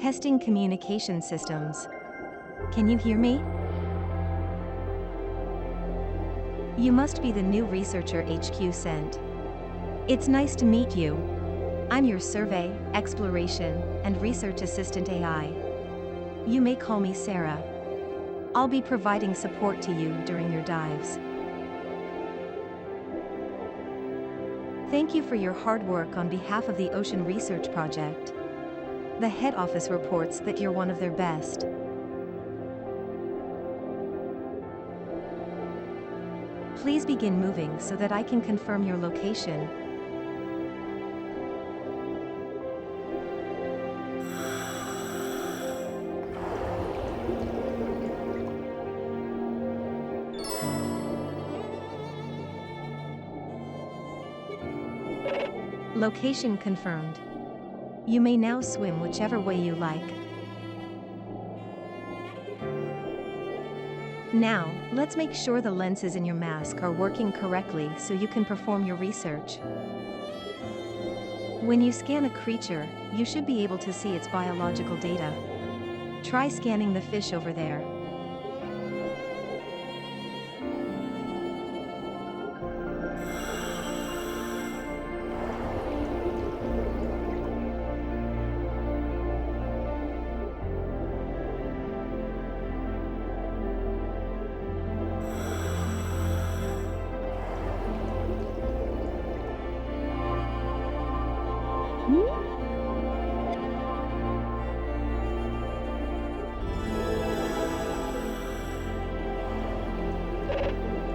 Testing communication systems. Can you hear me? You must be the new researcher HQ sent. It's nice to meet you. I'm your survey, exploration, and research assistant AI. You may call me Sarah. I'll be providing support to you during your dives. Thank you for your hard work on behalf of the Ocean Research Project. The head office reports that you're one of their best. Please begin moving so that I can confirm your location. Location confirmed. You may now swim whichever way you like. Now, let's make sure the lenses in your mask are working correctly so you can perform your research. When you scan a creature, you should be able to see its biological data. Try scanning the fish over there.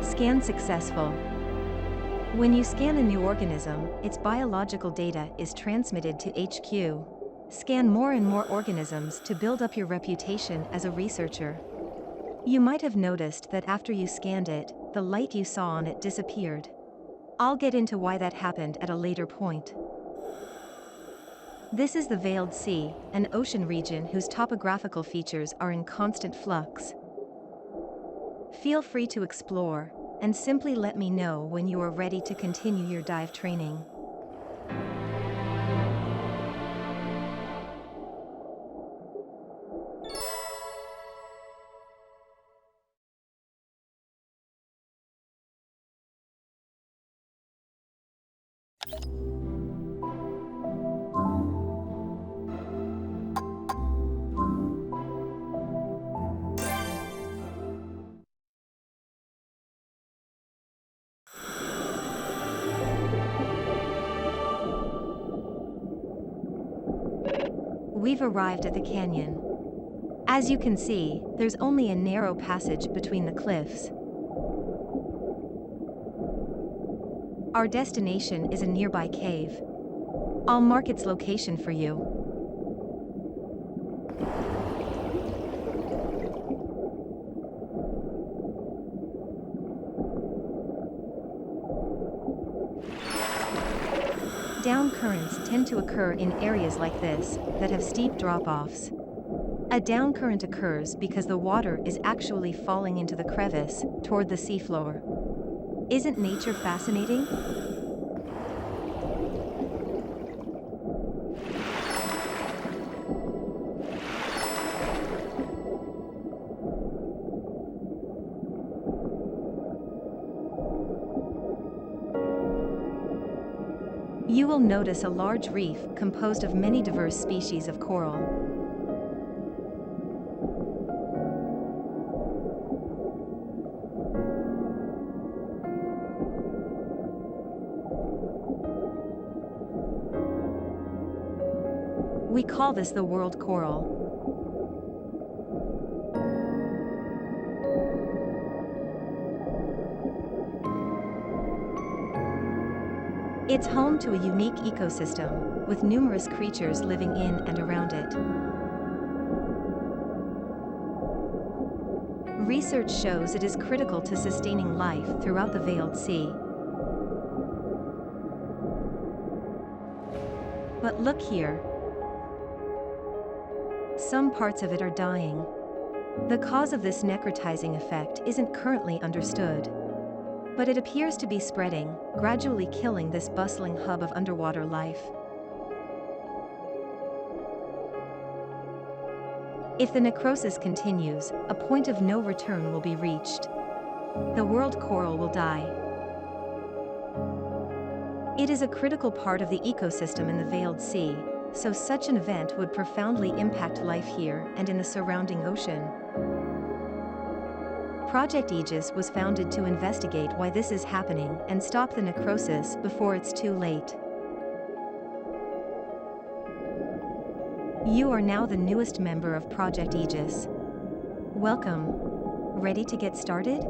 Scan successful. When you scan a new organism, its biological data is transmitted to HQ. Scan more and more organisms to build up your reputation as a researcher. You might have noticed that after you scanned it, the light you saw on it disappeared. I'll get into why that happened at a later point. This is the Veiled Sea, an ocean region whose topographical features are in constant flux. Feel free to explore, and simply let me know when you are ready to continue your dive training. We've arrived at the canyon. As you can see, there's only a narrow passage between the cliffs. Our destination is a nearby cave. I'll mark its location for you. Down currents tend to occur in areas like this that have steep drop-offs. A down current occurs because the water is actually falling into the crevice toward the seafloor. Isn't nature fascinating? You will notice a large reef composed of many diverse species of coral. We call this the world coral. It's home to a unique ecosystem, with numerous creatures living in and around it. Research shows it is critical to sustaining life throughout the Veiled Sea. But look here. Some parts of it are dying. The cause of this necrotizing effect isn't currently understood. But it appears to be spreading, gradually killing this bustling hub of underwater life. If the necrosis continues, a point of no return will be reached. The world coral will die. It is a critical part of the ecosystem in the Veiled Sea, so such an event would profoundly impact life here and in the surrounding ocean. Project Aegis was founded to investigate why this is happening and stop the necrosis before it's too late. You are now the newest member of Project Aegis. Welcome. Ready to get started?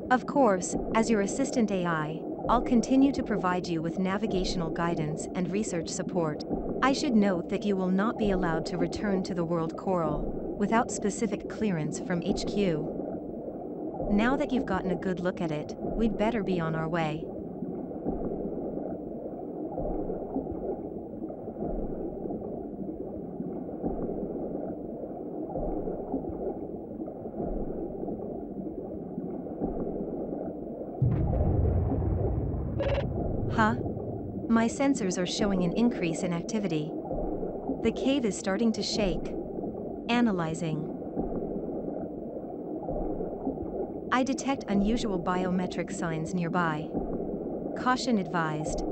Of course, as your assistant AI, I'll continue to provide you with navigational guidance and research support. I should note that you will not be allowed to return to the world coral without specific clearance from HQ. Now that you've gotten a good look at it, we'd better be on our way. Huh? My sensors are showing an increase in activity. The cave is starting to shake. Analyzing. I detect unusual biometric signs nearby. Caution advised.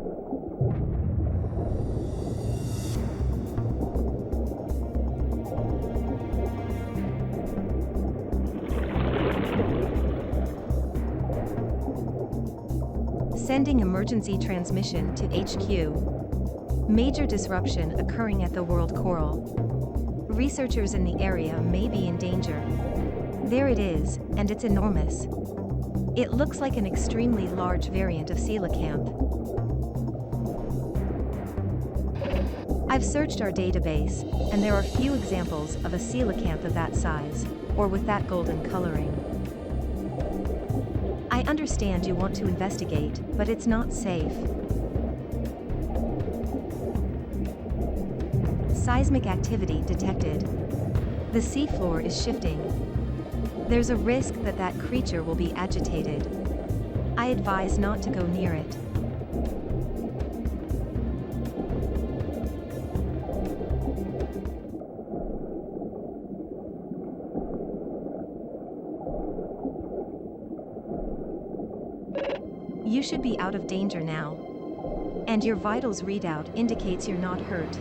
Sending emergency transmission to HQ. Major disruption occurring at the world coral. Researchers in the area may be in danger. There it is, and it's enormous. It looks like an extremely large variant of coelacanth. I've searched our database, and there are few examples of a coelacanth of that size, or with that golden coloring. I understand you want to investigate, but it's not safe. Seismic activity detected. The seafloor is shifting. There's a risk that that creature will be agitated. I advise not to go near it. You should be out of danger now. And your vitals readout indicates you're not hurt.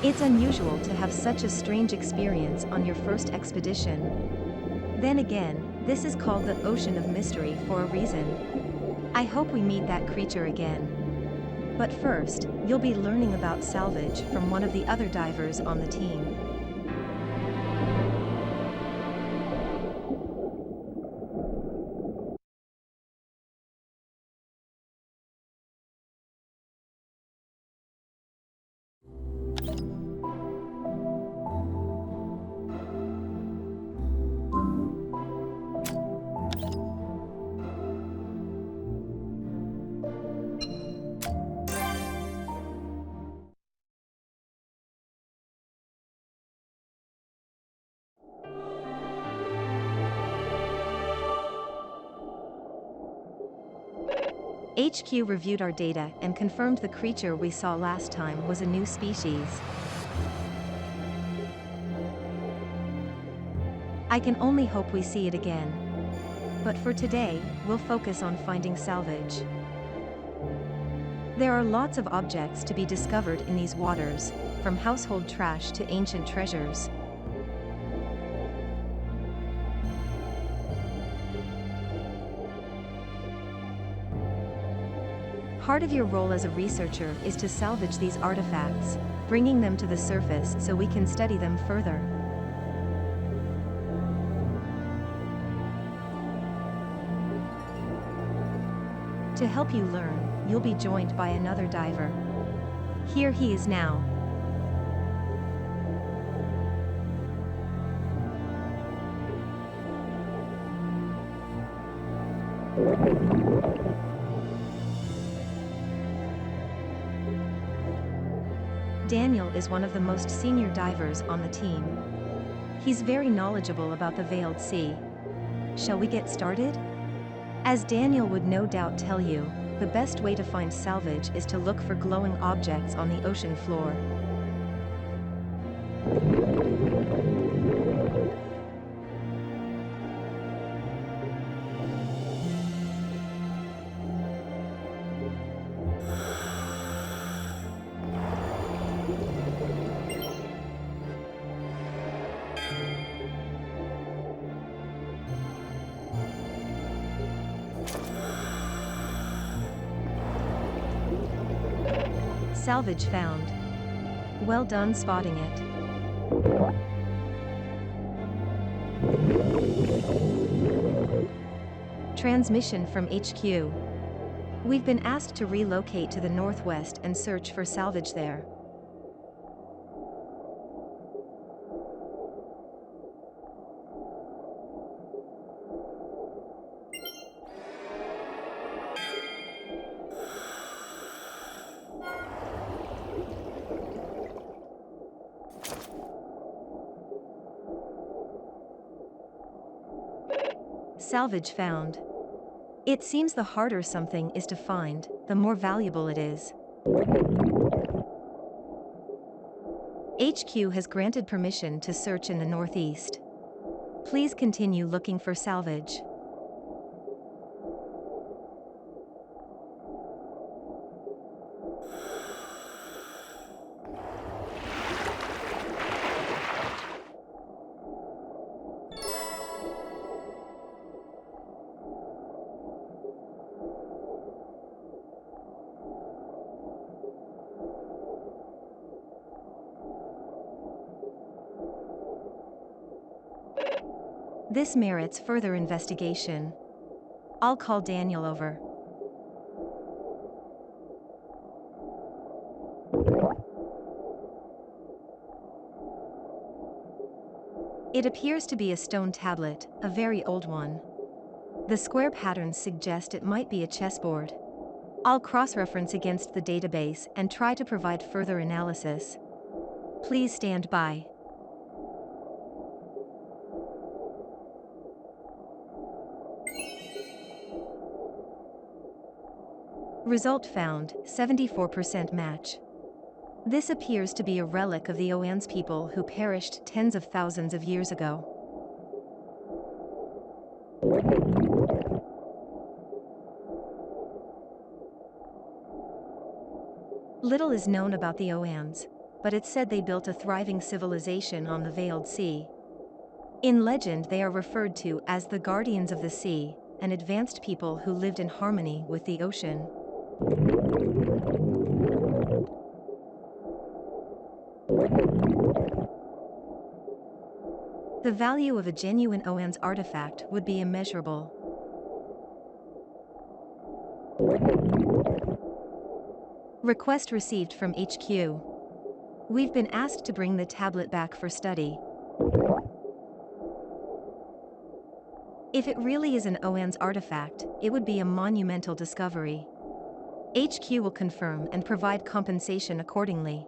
It's unusual to have such a strange experience on your first expedition. Then again, this is called the Ocean of Mystery for a reason. I hope we meet that creature again. But first, you'll be learning about salvage from one of the other divers on the team. HQ reviewed our data and confirmed the creature we saw last time was a new species. I can only hope we see it again. But for today, we'll focus on finding salvage. There are lots of objects to be discovered in these waters, from household trash to ancient treasures. Part of your role as a researcher is to salvage these artifacts, bringing them to the surface so we can study them further. To help you learn, you'll be joined by another diver. Here he is now. Daniel is one of the most senior divers on the team. He's very knowledgeable about the Veiled Sea. Shall we get started? As Daniel would no doubt tell you, the best way to find salvage is to look for glowing objects on the ocean floor. Salvage found. Well done spotting it. Transmission from HQ. We've been asked to relocate to the northwest and search for salvage there. Salvage found. It seems the harder something is to find, the more valuable it is. HQ has granted permission to search in the northeast. Please continue looking for salvage. This merits further investigation. I'll call Daniel over. It appears to be a stone tablet, a very old one. The square patterns suggest it might be a chessboard. I'll cross-reference against the database and try to provide further analysis. Please stand by. Result found, 74% match. This appears to be a relic of the Oan's people who perished tens of thousands of years ago. Little is known about the Oans, but it's said they built a thriving civilization on the Veiled Sea. In legend they are referred to as the Guardians of the Sea, an advanced people who lived in harmony with the ocean. The value of a genuine Oan's artifact would be immeasurable. Request received from HQ. We've been asked to bring the tablet back for study. If it really is an Oan's artifact, it would be a monumental discovery. HQ will confirm and provide compensation accordingly.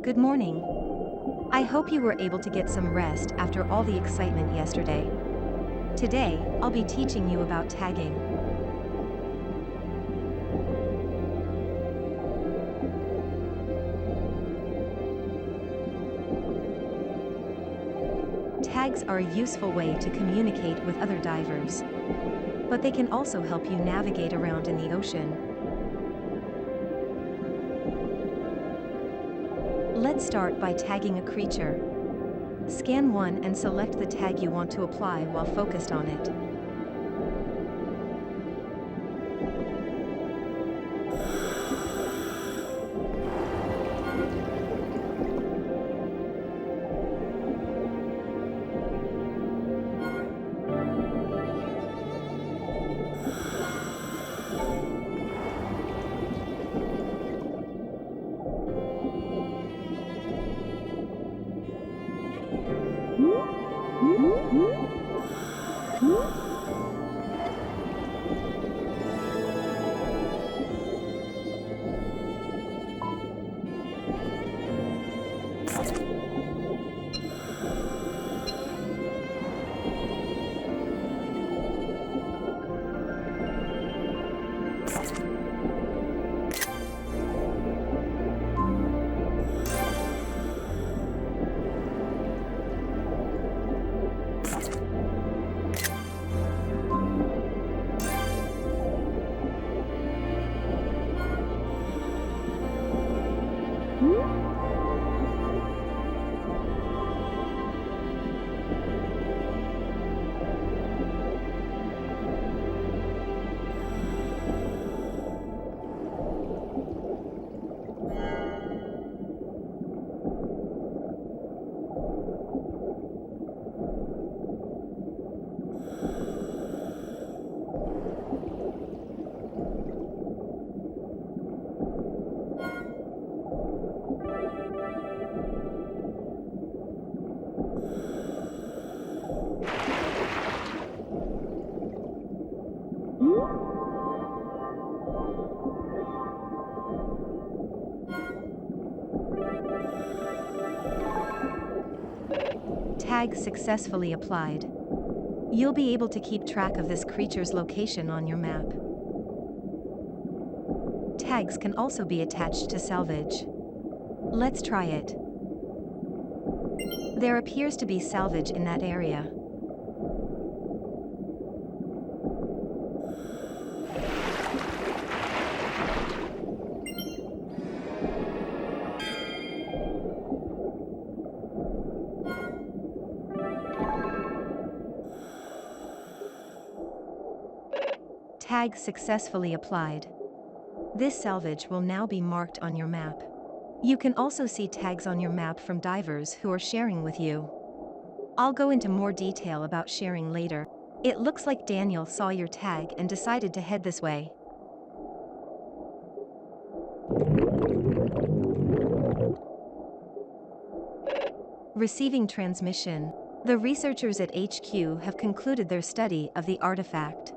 Good morning. I hope you were able to get some rest after all the excitement yesterday. Today, I'll be teaching you about tagging. Tags are a useful way to communicate with other divers, but they can also help you navigate around in the ocean. Let's start by tagging a creature. Scan one and select the tag you want to apply while focused on it. Tag successfully applied. You'll be able to keep track of this creature's location on your map. Tags can also be attached to salvage. Let's try it. There appears to be salvage in that area. Tag successfully applied. This salvage will now be marked on your map. You can also see tags on your map from divers who are sharing with you. I'll go into more detail about sharing later. It looks like Daniel saw your tag and decided to head this way. Receiving transmission. The researchers at HQ have concluded their study of the artifact.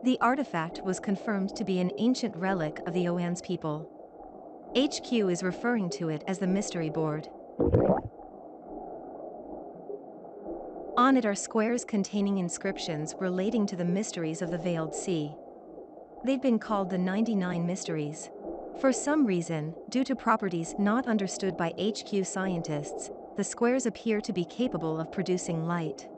The artifact was confirmed to be an ancient relic of the Oan's people. HQ is referring to it as the Mystery Board. On it are squares containing inscriptions relating to the mysteries of the Veiled Sea. They've been called the 99 Mysteries. For some reason, due to properties not understood by HQ scientists, the squares appear to be capable of producing light.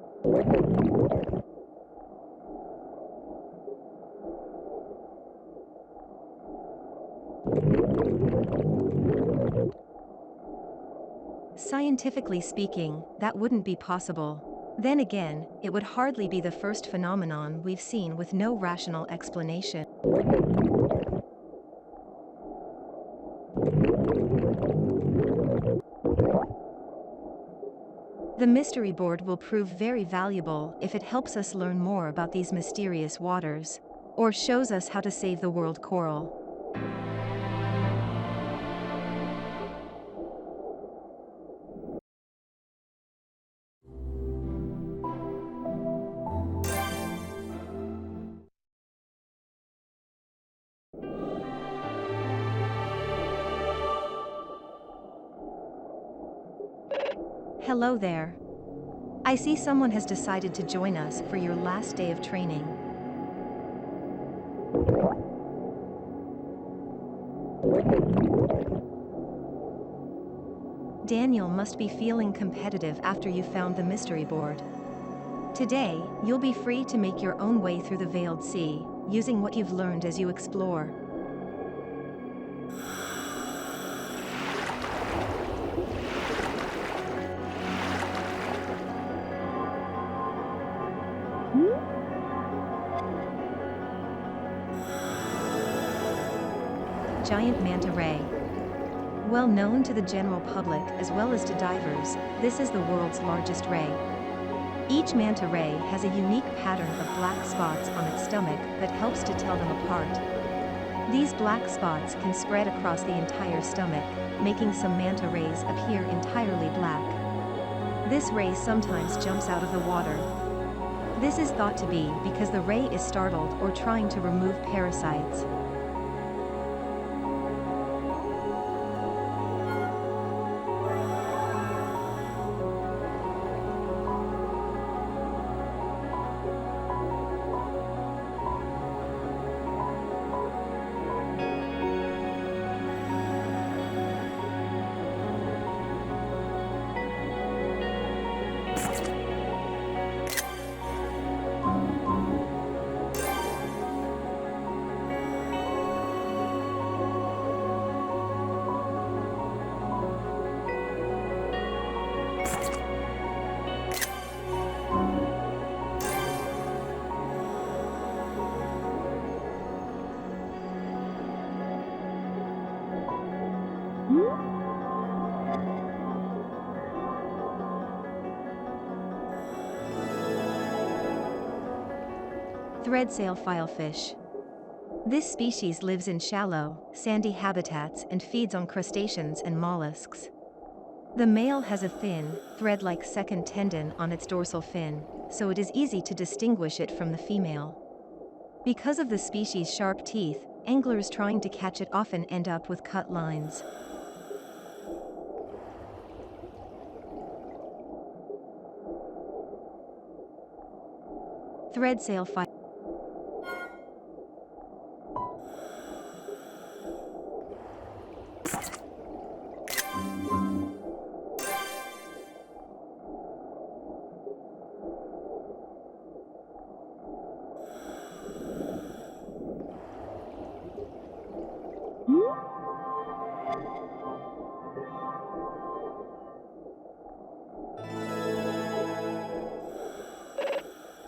Scientifically speaking, that wouldn't be possible. Then again, it would hardly be the first phenomenon we've seen with no rational explanation. The Mystery Board will prove very valuable if it helps us learn more about these mysterious waters, or shows us how to save the world coral. Hello there. I see someone has decided to join us for your last day of training. Daniel must be feeling competitive after you found the Mystery Board. Today, you'll be free to make your own way through the Veiled Sea, using what you've learned as you explore. Giant manta ray. Well known to the general public as well as to divers, this is the world's largest ray. Each manta ray has a unique pattern of black spots on its stomach that helps to tell them apart. These black spots can spread across the entire stomach, making some manta rays appear entirely black. This ray sometimes jumps out of the water. This is thought to be because the ray is startled or trying to remove parasites. Threadsail filefish. This species lives in shallow, sandy habitats and feeds on crustaceans and mollusks. The male has a thin, thread-like second tendon on its dorsal fin, so it is easy to distinguish it from the female. Because of the species' sharp teeth, anglers trying to catch it often end up with cut lines. Threadsail filefish.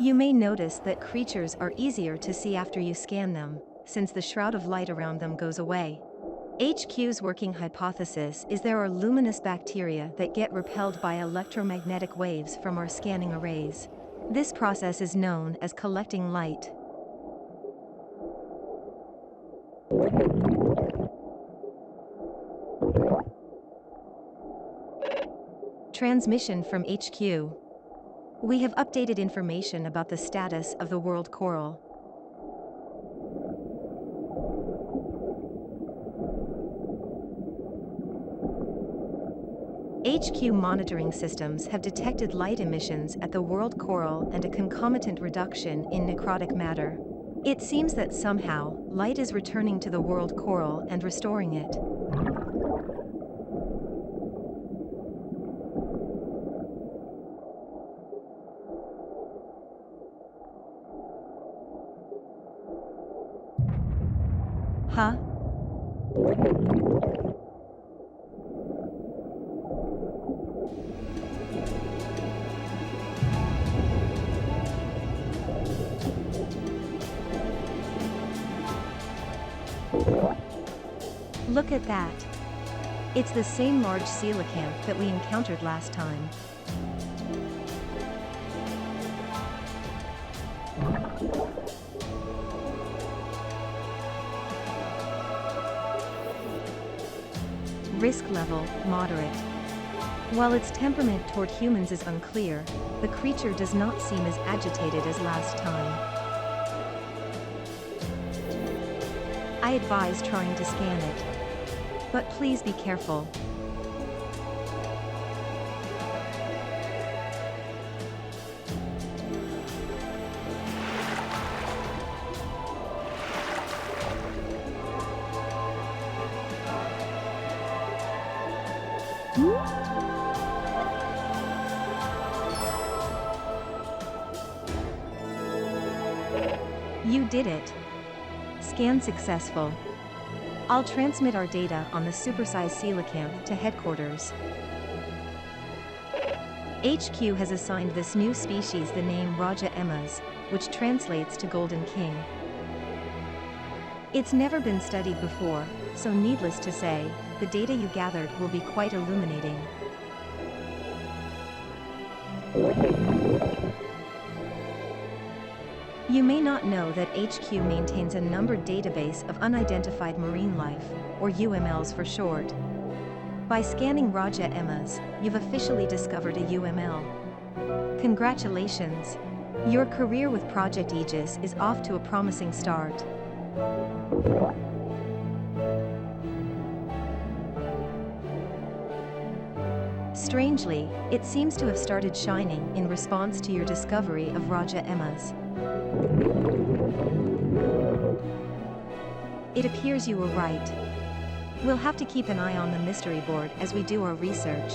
You may notice that creatures are easier to see after you scan them, since the shroud of light around them goes away. HQ's working hypothesis is there are luminous bacteria that get repelled by electromagnetic waves from our scanning arrays. This process is known as collecting light. Transmission from HQ. We have updated information about the status of the world coral. HQ monitoring systems have detected light emissions at the world coral and a concomitant reduction in necrotic matter. It seems that somehow, light is returning to the world coral and restoring it. Huh? Look at that. It's the same large coelacanth that we encountered last time. Risk level, moderate. While its temperament toward humans is unclear, the creature does not seem as agitated as last time. I advise trying to scan it. But please be careful. You did it. Scan successful. I'll transmit our data on the supersized coelacanth to headquarters. HQ has assigned this new species the name Raja Emmas, which translates to Golden King. It's never been studied before, so needless to say, the data you gathered will be quite illuminating. You may not know that HQ maintains a numbered database of unidentified marine life, or UMLs for short. By scanning Raja Emmas, you've officially discovered a UML. Congratulations! Your career with Project Aegis is off to a promising start. Strangely, it seems to have started shining in response to your discovery of Raja Emmas. It appears you were right. We'll have to keep an eye on the mystery board as we do our research.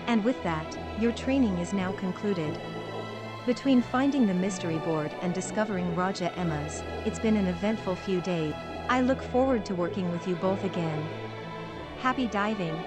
And with that, your training is now concluded. Between finding the mystery board and discovering Raja Emmas, it's been an eventful few days. I look forward to working with you both again. Happy diving!